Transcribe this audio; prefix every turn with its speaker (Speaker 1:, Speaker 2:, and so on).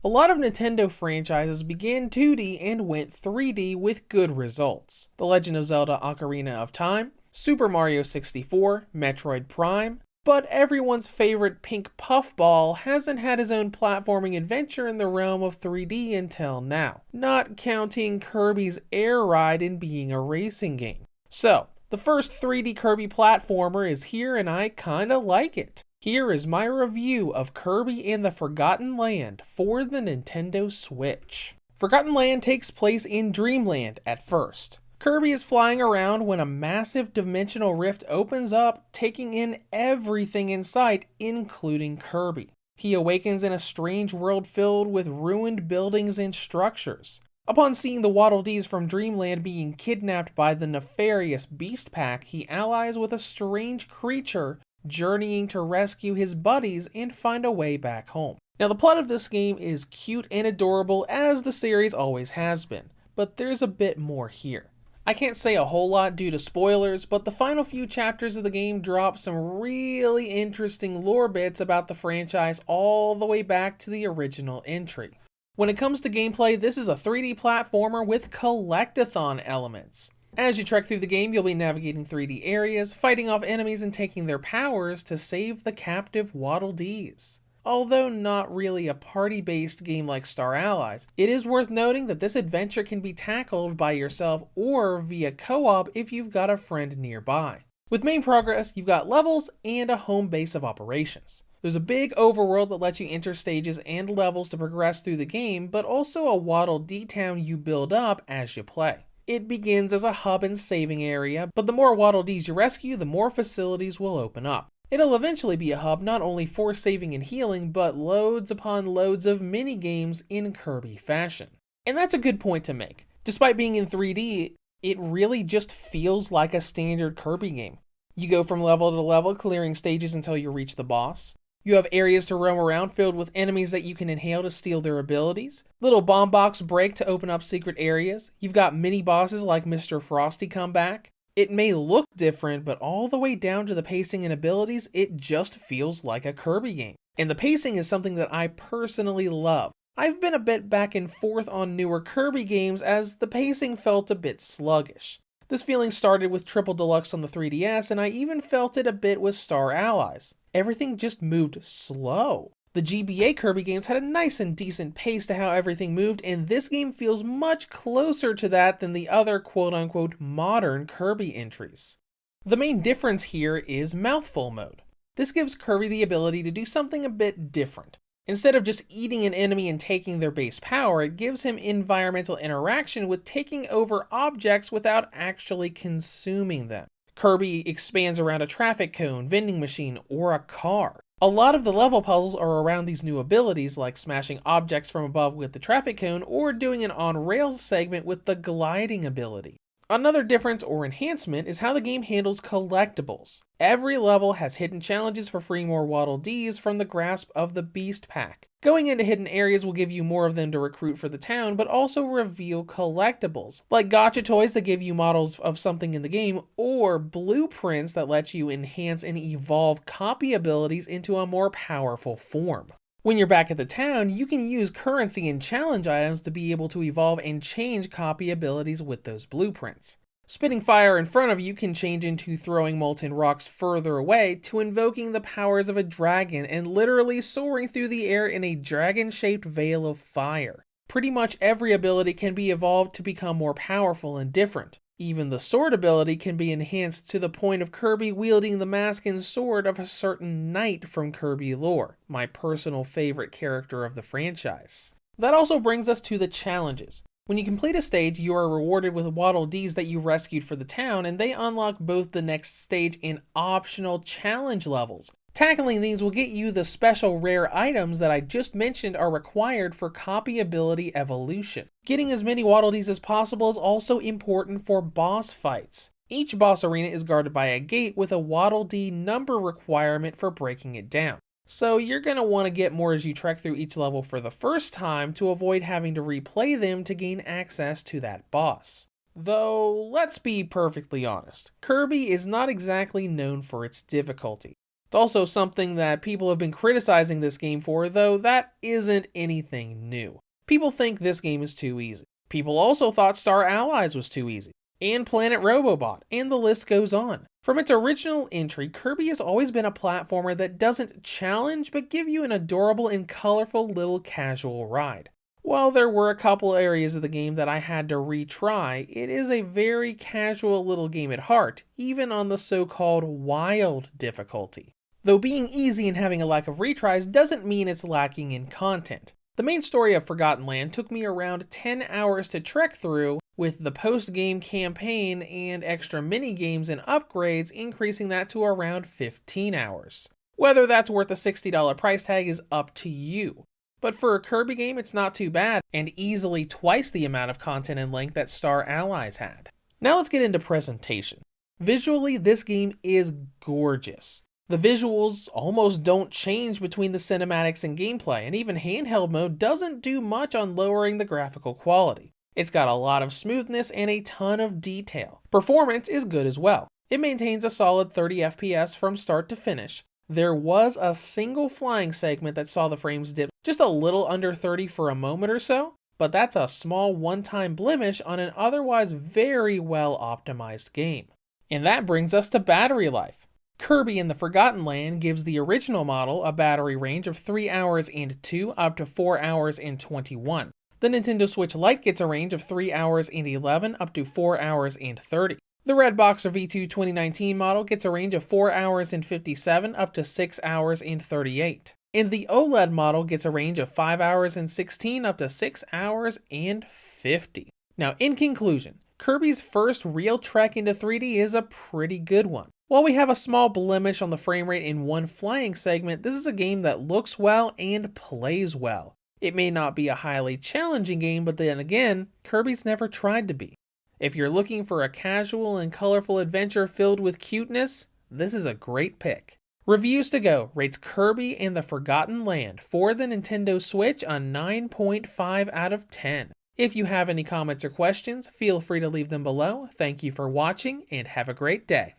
Speaker 1: A lot of Nintendo franchises began 2D and went 3D with good results. The Legend of Zelda Ocarina of Time, Super Mario 64, Metroid Prime, but everyone's favorite pink puffball hasn't had his own platforming adventure in the realm of 3D until now, not counting Kirby's Air Ride in being a racing game. So, the first 3D Kirby platformer is here and I kinda like it. Here is my review of Kirby and the Forgotten Land for the Nintendo Switch. Forgotten Land takes place in Dreamland at first. Kirby is flying around when a massive dimensional rift opens up, taking in everything in sight, including Kirby. He awakens in a strange world filled with ruined buildings and structures. Upon seeing the Waddle Dees from Dreamland being kidnapped by the nefarious Beast Pack, he allies with a strange creature, journeying to rescue his buddies and find a way back home. Now, the plot of this game is cute and adorable, as the series always has been, but there's a bit more here. I can't say a whole lot due to spoilers, but the final few chapters of the game drop some really interesting lore bits about the franchise all the way back to the original entry. When it comes to gameplay, this is a 3D platformer with collectathon elements. As you trek through the game, you'll be navigating 3D areas, fighting off enemies and taking their powers to save the captive Waddle Dees. Although not really a party-based game like Star Allies, it is worth noting that this adventure can be tackled by yourself or via co-op if you've got a friend nearby. With main progress, you've got levels and a home base of operations. There's a big overworld that lets you enter stages and levels to progress through the game, but also a Waddle Dee town you build up as you play. It begins as a hub and saving area, but the more Waddle Dees you rescue, the more facilities will open up. It'll eventually be a hub not only for saving and healing, but loads upon loads of mini-games in Kirby fashion. And that's a good point to make. Despite being in 3D, it really just feels like a standard Kirby game. You go from level to level, clearing stages until you reach the boss. You have areas to roam around filled with enemies that you can inhale to steal their abilities. Little bomb box break to open up secret areas. You've got mini bosses like Mr. Frosty come back. It may look different, but all the way down to the pacing and abilities, it just feels like a Kirby game. And the pacing is something that I personally love. I've been a bit back and forth on newer Kirby games as the pacing felt a bit sluggish. This feeling started with Triple Deluxe on the 3DS, and I even felt it a bit with Star Allies. Everything just moved slow. The GBA Kirby games had a nice and decent pace to how everything moved, and this game feels much closer to that than the other quote-unquote modern Kirby entries. The main difference here is mouthful mode. This gives Kirby the ability to do something a bit different. Instead of just eating an enemy and taking their base power, it gives him environmental interaction with taking over objects without actually consuming them. Kirby expands around a traffic cone, vending machine, or a car. A lot of the level puzzles are around these new abilities, like smashing objects from above with the traffic cone or doing an on-rails segment with the gliding ability. Another difference or enhancement is how the game handles collectibles. Every level has hidden challenges for freeing more Waddle Dees from the grasp of the Beast Pack. Going into hidden areas will give you more of them to recruit for the town, but also reveal collectibles, like gacha toys that give you models of something in the game, or blueprints that let you enhance and evolve copy abilities into a more powerful form. When you're back at the town, you can use currency and challenge items to be able to evolve and change copy abilities with those blueprints. Spitting fire in front of you can change into throwing molten rocks further away to invoking the powers of a dragon and literally soaring through the air in a dragon-shaped veil of fire. Pretty much every ability can be evolved to become more powerful and different. Even the sword ability can be enhanced to the point of Kirby wielding the mask and sword of a certain knight from Kirby lore, my personal favorite character of the franchise. That also brings us to the challenges. When you complete a stage, you are rewarded with Waddle Dees that you rescued for the town, and they unlock both the next stage and optional challenge levels. Tackling these will get you the special rare items that I just mentioned are required for copy ability evolution. Getting as many Waddle Dees as possible is also important for boss fights. Each boss arena is guarded by a gate with a Waddle Dee number requirement for breaking it down. So you're going to want to get more as you trek through each level for the first time to avoid having to replay them to gain access to that boss. Though, let's be perfectly honest, Kirby is not exactly known for its difficulty. It's also something that people have been criticizing this game for, though that isn't anything new. People think this game is too easy. People also thought Star Allies was too easy, and Planet Robobot, and the list goes on. From its original entry, Kirby has always been a platformer that doesn't challenge, but give you an adorable and colorful little casual ride. While there were a couple areas of the game that I had to retry, it is a very casual little game at heart, even on the so-called wild difficulty. Though being easy and having a lack of retries doesn't mean it's lacking in content. The main story of Forgotten Land took me around 10 hours to trek through, with the post-game campaign and extra mini-games and upgrades increasing that to around 15 hours. Whether that's worth a $60 price tag is up to you. But for a Kirby game, it's not too bad, and easily twice the amount of content and length that Star Allies had. Now let's get into presentation. Visually, this game is gorgeous. The visuals almost don't change between the cinematics and gameplay, and even handheld mode doesn't do much on lowering the graphical quality. It's got a lot of smoothness and a ton of detail. Performance is good as well. It maintains a solid 30 FPS from start to finish. There was a single flying segment that saw the frames dip just a little under 30 for a moment or so, but that's a small one-time blemish on an otherwise very well optimized game. And that brings us to battery life. Kirby in the Forgotten Land gives the original model a battery range of 3 hours and 2 up to 4 hours and 21. The Nintendo Switch Lite gets a range of 3 hours and 11 up to 4 hours and 30. The Red Boxer V2 2019 model gets a range of 4 hours and 57 up to 6 hours and 38. And the OLED model gets a range of 5 hours and 16 up to 6 hours and 50. Now, in conclusion, Kirby's first real trek into 3D is a pretty good one. While we have a small blemish on the frame rate in one flying segment, this is a game that looks well and plays well. It may not be a highly challenging game, but then again, Kirby's never tried to be. If you're looking for a casual and colorful adventure filled with cuteness, this is a great pick. Reviews to Go rates Kirby and the Forgotten Land for the Nintendo Switch a 9.5 out of 10. If you have any comments or questions, feel free to leave them below. Thank you for watching and have a great day.